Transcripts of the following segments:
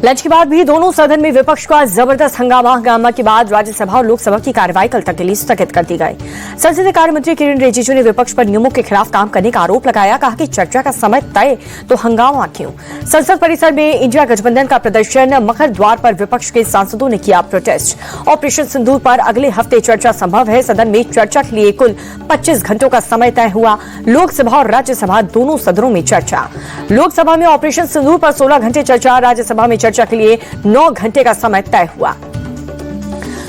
Lunch के बाद भी दोनों सदन में विपक्ष का जबरदस्त हंगामा के बाद राज्यसभा और लोकसभा की कार्यवाही कल तक के लिए स्थगित कर दी गई। संसदीय कार्य मंत्री किरण रिजिजू ने विपक्ष पर नियमों के खिलाफ काम करने का आरोप लगाया। कहा कि चर्चा का समय तय तो हंगामा क्यों। संसद परिसर में इंडिया गठबंधन का प्रदर्शन, मखर द्वार पर विपक्ष के सांसदों ने किया प्रोटेस्ट। ऑपरेशन सिंदूर पर अगले हफ्ते चर्चा संभव है। सदन में चर्चा के लिए कुल 25 घंटों का समय तय हुआ। लोकसभा और राज्यसभा दोनों सदनों में चर्चा। लोकसभा में ऑपरेशन सिंदूर पर 16 घंटे चर्चा, राज्यसभा में चर्चा के लिए 9 घंटे का समय तय हुआ।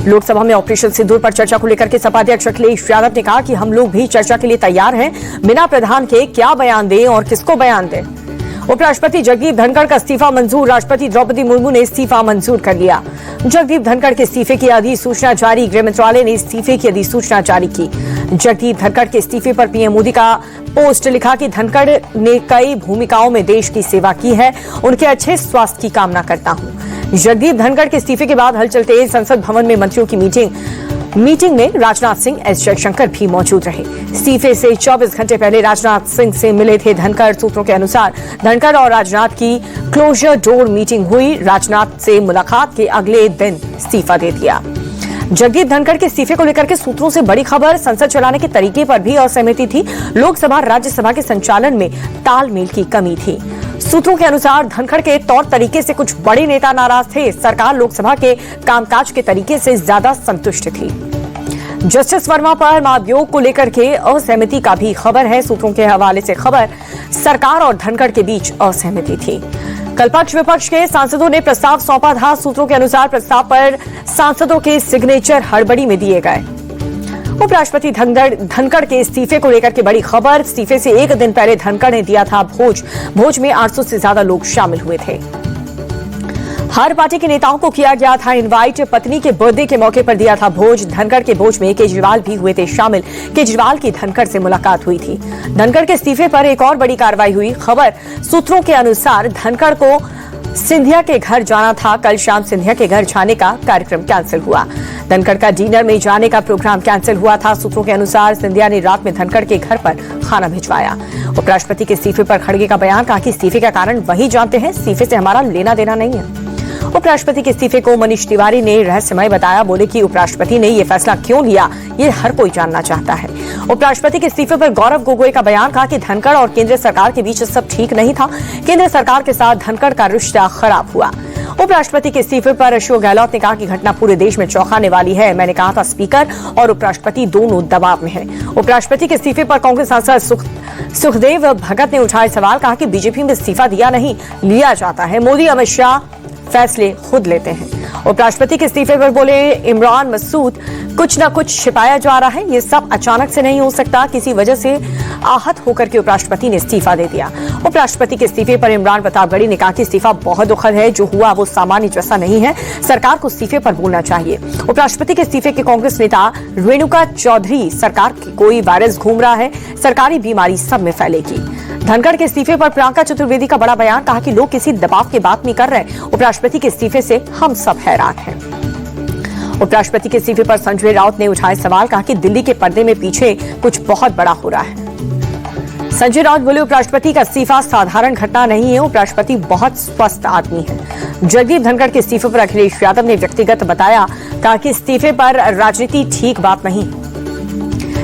लोकसभा में ऑपरेशन सिंदूर पर चर्चा को लेकर के सपा अध्यक्ष अखिलेश यादव ने कहा कि हम लोग भी चर्चा के लिए तैयार हैं। बिना प्रधान के क्या बयान दें और किसको बयान दें। उपराष्ट्रपति जगदीप धनखड़ का इस्तीफा मंजूर, राष्ट्रपति द्रौपदी मुर्मू ने इस्तीफा मंजूर कर लिया। जगदीप धनखड़ के इस्तीफे की अधिसूचना जारी, गृह मंत्रालय ने इस्तीफे की अधिसूचना जारी की। जगदीप धनखड़ के इस्तीफे पर पीएम मोदी का पोस्ट लिखा कि धनखड़ ने कई भूमिकाओं में देश की सेवा की है, उनके अच्छे स्वास्थ्य की कामना करता हूं। जगदीप धनखड़ के इस्तीफे के बाद हलचल तेज, संसद भवन में मंत्रियों की मीटिंग में राजनाथ सिंह, एस जयशंकर भी मौजूद रहे। इस्तीफे से 24 घंटे पहले राजनाथ सिंह से मिले थे धनखड़। सूत्रों के अनुसार धनखड़ और राजनाथ की क्लोजर डोर मीटिंग हुई। राजनाथ से मुलाकात के अगले दिन इस्तीफा दे दिया। जगदीप धनखड़ के इस्तीफे को लेकर के सूत्रों से बड़ी खबर, संसद चलाने के तरीके पर भी असहमति थी। लोकसभा राज्यसभा के संचालन में तालमेल की कमी थी। सूत्रों के अनुसार धनखड़ के तौर तरीके से कुछ बड़े नेता नाराज थे। सरकार लोकसभा के कामकाज के तरीके से ज्यादा संतुष्ट थी। जस्टिस वर्मा पर महाभियोग को लेकर के असहमति का भी खबर है। सूत्रों के हवाले से खबर, सरकार और धनखड़ के बीच असहमति थी। कल पक्ष विपक्ष के सांसदों ने प्रस्ताव सौंपा था। सूत्रों के अनुसार प्रस्ताव पर सांसदों के सिग्नेचर हड़बड़ी में दिए गए। उपराष्ट्रपति धनखड़ के इस्तीफे को लेकर के बड़ी खबर, इस्तीफे से एक दिन पहले धनखड़ ने दिया था भोज में 800 से ज्यादा लोग शामिल हुए थे। हर पार्टी के नेताओं को किया गया था इनवाइट। पत्नी के बर्थडे के मौके पर दिया था भोज। धनखड़ के भोज में केजरीवाल भी हुए थे शामिल। केजरीवाल की धनखड़ से मुलाकात हुई थी। धनखड़ के इस्तीफे पर एक और बड़ी कार्रवाई हुई। खबर, सूत्रों के अनुसार धनखड़ को सिंधिया के घर जाना था। कल शाम सिंधिया के घर जाने का कार्यक्रम कैंसिल हुआ। धनखड़ का डिनर में जाने का प्रोग्राम कैंसिल हुआ था। सूत्रों के अनुसार सिंधिया ने रात में धनखड़ के घर पर खाना भिजवाया। उपराष्ट्रपति के इस्तीफे पर खड़गे का बयान, कहा कि इस्तीफे का कारण वही जानते हैं, इस्तीफे से हमारा लेना देना नहीं है। उपराष्ट्रपति के इस्तीफे को मनीष तिवारी ने रहस्यमय बताया। बोले कि उपराष्ट्रपति ने यह फैसला क्यों लिया, ये हर कोई जानना चाहता है। उपराष्ट्रपति के इस्तीफे पर गौरव गोगोई का बयान, कहा कि धनखड़ और केंद्र सरकार के बीच सब ठीक नहीं था। केंद्र सरकार के साथ धनखड़ का रिश्ता खराब हुआ। उपराष्ट्रपति के इस्तीफे पर अशोक गहलोत ने कहा कि घटना पूरे देश में चौंकाने वाली है। मैंने कहा था स्पीकर और उपराष्ट्रपति दोनों दबाव में हैं। उपराष्ट्रपति के इस्तीफे पर कांग्रेस सांसद सुखदेव भगत ने उठाए सवाल, कहा कि बीजेपी में इस्तीफा दिया नहीं, लिया जाता है। मोदी अमित शाह फैसले खुद लेते हैं। उपराष्ट्रपति के इस्तीफे पर बोले इमरान मसूद, कुछ न कुछ छिपाया जा रहा है, ये सब अचानक से नहीं हो सकता। किसी वजह से आहत होकर के उपराष्ट्रपति ने इस्तीफा दे दिया। उपराष्ट्रपति के इस्तीफे पर इमरान प्रतापगढ़ी ने कहा कि इस्तीफा बहुत दुखद है, जो हुआ वो सामान्य जैसा नहीं है, सरकार को इस्तीफे पर बोलना चाहिए। उपराष्ट्रपति के इस्तीफे के कांग्रेस नेता रेणुका चौधरी, सरकार की कोई वायरस घूम रहा है, सरकारी बीमारी सब में फैलेगी। धनखड़ के इस्तीफे पर प्रियंका चतुर्वेदी का बड़ा बयान, कहा कि लोग किसी दबाव की बात नहीं कर रहे। उपराष्ट्रपति के इस्तीफे से हम सब हैरान हैं। उपराष्ट्रपति के इस्तीफे पर संजय राउत ने उठाए सवाल, कहा कि दिल्ली के पर्दे में पीछे कुछ बहुत बड़ा हो रहा है। संजय राउत बोले उपराष्ट्रपति का इस्तीफा साधारण घटना नहीं है, उपराष्ट्रपति बहुत स्वस्थ आदमी है। जगदीप धनखड़ के इस्तीफे पर अखिलेश यादव ने व्यक्तिगत बताया, कहा कि इस्तीफे पर राजनीति ठीक बात नहीं।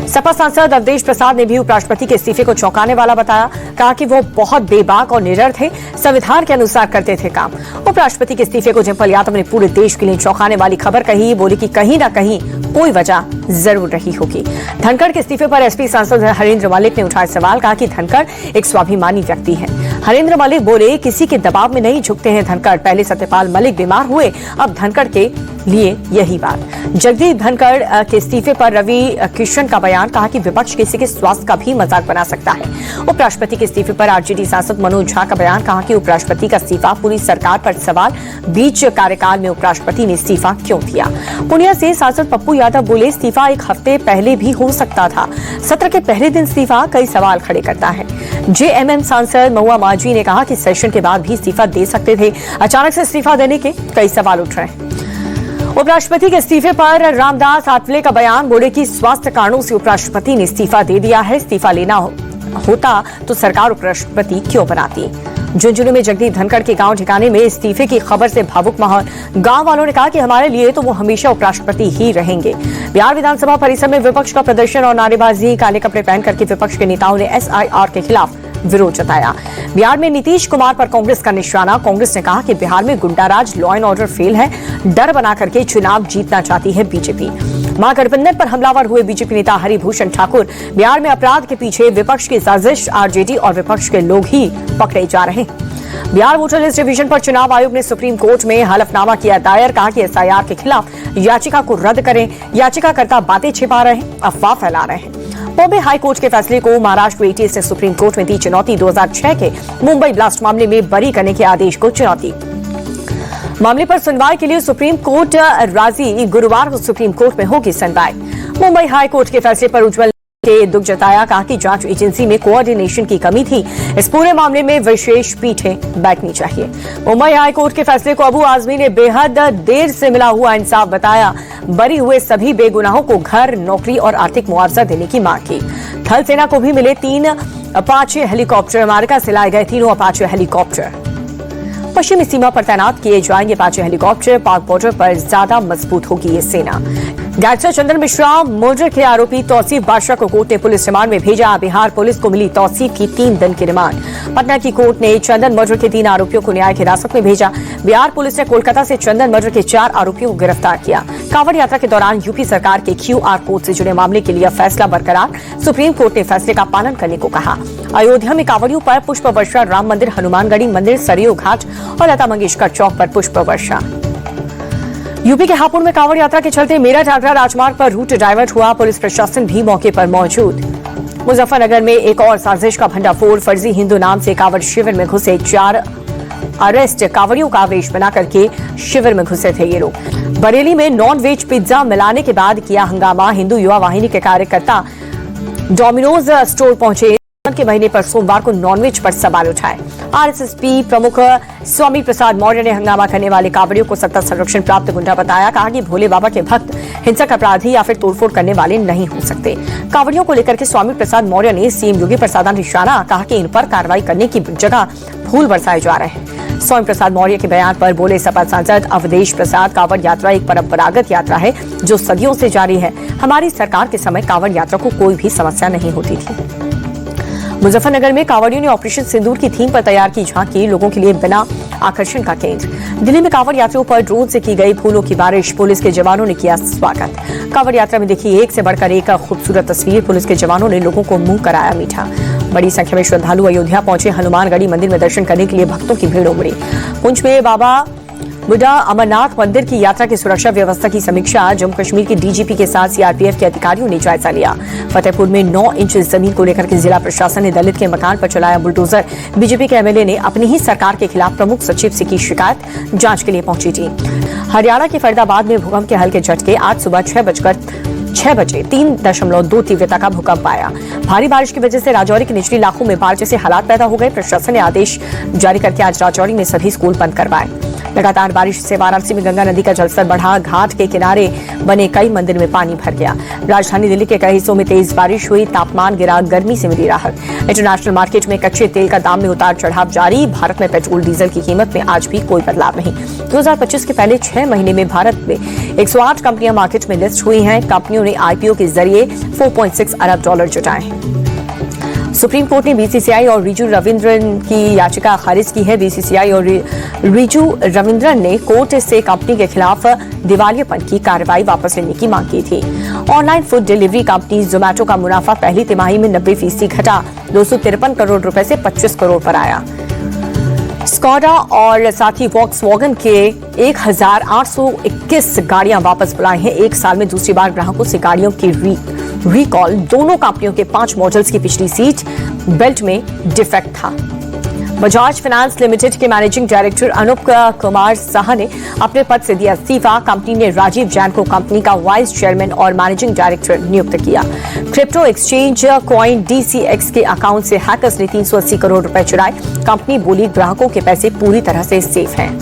सपा सांसद अवधेश प्रसाद ने भी उपराष्ट्रपति के इस्तीफे को चौंकाने वाला बताया। कहा कि वो बहुत बेबाक और निडर थे, संविधान के अनुसार करते थे काम। उपराष्ट्रपति के इस्तीफे को डिंपल यादव ने पूरे देश के लिए चौंकाने वाली खबर कही। बोली कि कहीं ना कहीं कोई वजह जरूर रही होगी। धनखड़ के इस्तीफे पर एसपी सांसद हरेंद्र मलिक ने उठाए सवाल, कहा कि धनखड़ एक स्वाभिमानी व्यक्ति है। हरेंद्र मलिक बोले किसी के दबाव में नहीं झुकते हैं धनखड़। पहले सत्यपाल मलिक बीमार हुए, अब धनखड़ के लिए यही बात। जगदीप धनखड़ के इस्तीफे पर रवि किशन का बयान, कहा कि विपक्ष किसी के स्वास्थ्य का भी मजाक बना सकता है। उपराष्ट्रपति के इस्तीफे पर आरजेडी सांसद मनोज झा का बयान, कहा कि उपराष्ट्रपति का इस्तीफा पूरी सरकार पर सवाल, बीच कार्यकाल में उपराष्ट्रपति ने इस्तीफा क्यों दिया। पुनिया से सांसद पप्पू यादव बोले इस्तीफा एक हफ्ते पहले भी हो सकता था, सत्र के पहले दिन इस्तीफा कई सवाल खड़े करता है। जेएमएम सांसद महुआ माझी ने कहा कि सेशन के बाद भी इस्तीफा दे सकते थे, अचानक से इस्तीफा देने के कई सवाल उठ रहे हैं। उपराष्ट्रपति के इस्तीफे पर रामदास आठवले का बयान, बोले कि स्वास्थ्य कारणों से उपराष्ट्रपति ने इस्तीफा दे दिया है। इस्तीफा लेना होता तो सरकार उपराष्ट्रपति क्यों बनाती। झुंझुनू में जगदीप धनखड़ के गांव ठिकाने में इस्तीफे की खबर से भावुक माहौल। गांव वालों ने कहा कि हमारे लिए तो वो हमेशा उपराष्ट्रपति ही रहेंगे। बिहार विधानसभा परिसर में विपक्ष का प्रदर्शन और नारेबाजी। काले कपड़े पहन करके विपक्ष के नेताओं ने SIR के खिलाफ विरोध जताया। बिहार में नीतीश कुमार पर कांग्रेस का निशाना। कांग्रेस ने कहा कि बिहार में goonda raj, law and order fail है, डर बना करके चुनाव जीतना चाहती है बीजेपी। महागठबंधन पर हमलावर हुए बीजेपी नेता हरिभूषण ठाकुर। बिहार में अपराध के पीछे विपक्ष की साजिश, RJD और विपक्ष के लोग ही पकड़े जा रहे हैं। बिहार वोटर लिस्ट रिवीजन पर चुनाव आयोग ने सुप्रीम कोर्ट में हलफनामा किया दायर। कहा कि SIR के खिलाफ याचिका को रद्द करें। याचिकाकर्ता बातें छिपा रहे हैं, अफवाह फैला रहे हैं। बॉम्बे हाई कोर्ट के फैसले को महाराष्ट्र ATS ने सुप्रीम कोर्ट में दी चुनौती। 2006 के मुंबई ब्लास्ट मामले में बरी करने के आदेश को चुनौती। मामले पर सुनवाई के लिए सुप्रीम कोर्ट राजी। गुरुवार को सुप्रीम कोर्ट में होगी सुनवाई। मुंबई हाई कोर्ट के फैसले पर उज्जवल के दुख जताया। कहा कि जांच एजेंसी में कोऑर्डिनेशन की कमी थी। इस पूरे मामले में विशेष पीठें बैठनी चाहिए। मुंबई हाई कोर्ट के फैसले को अबू आजमी ने बेहद देर से मिला हुआ इंसाफ बताया। बरी हुए सभी बेगुनाहों को घर, नौकरी और आर्थिक मुआवजा देने की मांग की। थल सेना को भी मिले 3 अपाचे हेलीकॉप्टर। अमेरिका से लाए गए तीनों अपाचे हेलीकॉप्टर पश्चिमी सीमा पर तैनात किए जाएंगे। अपाचे हेलीकॉप्टर पाक बॉर्डर पर ज्यादा मजबूत होगी ये सेना। गैंगस्टर चंदन मिश्रा मर्डर के आरोपी तौसीफ बादशाह को कोर्ट ने पुलिस रिमांड में भेजा। बिहार पुलिस को मिली तौसीफ की 3 दिन की रिमांड। पटना की कोर्ट ने चंदन मर्डर के 3 आरोपियों को न्यायिक हिरासत में भेजा। बिहार पुलिस ने कोलकाता से चंदन मर्डर के 4 आरोपियों को गिरफ्तार किया। कांवड़ यात्रा के दौरान यूपी सरकार के QR कोड से जुड़े मामले के लिए फैसला बरकरार। सुप्रीम कोर्ट ने फैसले का पालन करने को कहा। अयोध्या में कांवड़ियों पर पुष्प वर्षा। राम मंदिर, हनुमानगढ़ी मंदिर, सरयू घाट और लता मंगेशकर चौक पर पुष्प वर्षा। यूपी के हापुड़ में कांवड़ यात्रा के चलते मेरठ आगरा राजमार्ग पर रूट डाइवर्ट हुआ। पुलिस प्रशासन भी मौके पर मौजूद। मुजफ्फरनगर में एक और साजिश का भंडाफोड़। फर्जी हिंदू नाम से कांवड़ शिविर में घुसे 4 अरेस्ट। कांवड़ियों का आवेश बना करके शिविर में घुसे थे ये लोग। बरेली में नॉन वेज पिज्जा मिलाने के बाद किया हंगामा। हिंदू युवा वाहिनी के कार्यकर्ता डोमिनोज स्टोर पहुंचे। के महीने पर सोमवार को नॉनवेज पर सवाल उठाए। RSSP प्रमुख स्वामी प्रसाद मौर्य ने हंगामा करने वाले कांवड़ियों को सत्ता संरक्षण प्राप्त गुंडा बताया। कहा कि भोले बाबा के भक्त हिंसक अपराधी या फिर तोड़फोड़ करने वाले नहीं हो सकते। कांवड़ियों को लेकर के स्वामी प्रसाद मौर्य ने CM योगी प्रसाद निशाना। कहा कि इन पर कार्रवाई करने की जगह फूल बरसाए जा रहे हैं। स्वामी प्रसाद मौर्य के बयान पर बोले सपा सांसद अवधेश प्रसाद, कांवड़ यात्रा एक परंपरागत यात्रा है जो सदियों से जारी है। हमारी सरकार के समय कांवड़ यात्रा को कोई भी समस्या नहीं होती थी। मुजफ्फरनगर में कांवड़ियों ने ऑपरेशन सिंदूर की थीम पर तैयार की झांकी। लोगों के लिए बिना आकर्षण का केंद्र। दिल्ली में कांवड़ यात्रियों पर ड्रोन से की गई फूलों की बारिश। पुलिस के जवानों ने किया स्वागत। कांवड़ यात्रा में देखी एक से बढ़कर एक खूबसूरत तस्वीर। पुलिस के जवानों ने लोगों को मुंह कराया मीठा। बड़ी संख्या में श्रद्धालु अयोध्या पहुंचे। हनुमानगढ़ी मंदिर में दर्शन करने के लिए भक्तों की भीड़ उमड़ी। पुंछ में बाबा बुढ़ा अमरनाथ मंदिर की यात्रा की सुरक्षा व्यवस्था की समीक्षा। जम्मू कश्मीर के DGP के साथ CRPF के अधिकारियों ने जायजा लिया। फतेहपुर में 9 इंच जमीन को लेकर के जिला प्रशासन ने दलित के मकान पर चलाया बुलडोजर। बीजेपी के MLA ने अपनी ही सरकार के खिलाफ प्रमुख सचिव से की शिकायत। जांच के लिए पहुंची टीम। हरियाणा के फरीदाबाद में भूकंप के हल्के झटके। आज सुबह 6 बजे 3.2 तीव्रता का भूकंप आया। भारी बारिश की वजह से राजौरी के निचले इलाकों में बाढ़ जैसे हालात पैदा हो गए। प्रशासन ने आदेश जारी करके आज राजौरी में सभी स्कूल बंद करवाए। लगातार बारिश से वाराणसी में गंगा नदी का जलस्तर बढ़ा। घाट के किनारे बने कई मंदिर में पानी भर गया। राजधानी दिल्ली के कई हिस्सों में तेज बारिश हुई। तापमान गिरा, गर्मी से मिली राहत। इंटरनेशनल मार्केट में कच्चे तेल का दाम में उतार चढ़ाव जारी। भारत में पेट्रोल डीजल की कीमत में आज भी कोई बदलाव नहीं। 2025 के पहले 6 महीने में भारत में 108 कंपनियां मार्केट में लिस्ट हुई हैं। कंपनियों ने IPO के जरिए $4.6 अरब जुटाए हैं। सुप्रीम कोर्ट ने BCCI और रिजू रविंद्रन की याचिका खारिज की है। BCCI और रिजू रविंद्रन ने कोर्ट से कंपनी के खिलाफ दिवालियापन की कार्रवाई वापस लेने की मांग की थी। Online food delivery company Zomato का मुनाफा पहली तिमाही में 90% घटा। 253 करोड़ रुपए से 25 करोड़ पर आया। स्कोडा और साथ ही वॉक्सवैगन के 1821 गाड़ियां वापस बुलाई हैं। एक साल में दूसरी बार ग्राहकों से गाड़ियों की रिकॉल। दोनों कंपनियों के 5 मॉडल्स की पिछली सीट बेल्ट में डिफेक्ट था। बजाज फाइनेंस लिमिटेड के मैनेजिंग डायरेक्टर अनूप कुमार साहा ने अपने पद से दिया इस्तीफा। कंपनी ने राजीव जैन को कंपनी का वाइस चेयरमैन और मैनेजिंग डायरेक्टर नियुक्त किया। क्रिप्टो एक्सचेंज कॉइन DCX के अकाउंट से हैकर्स ने 380 करोड़ रुपए चुराए। कंपनी बोली ग्राहकों के पैसे पूरी तरह से सेफ हैं।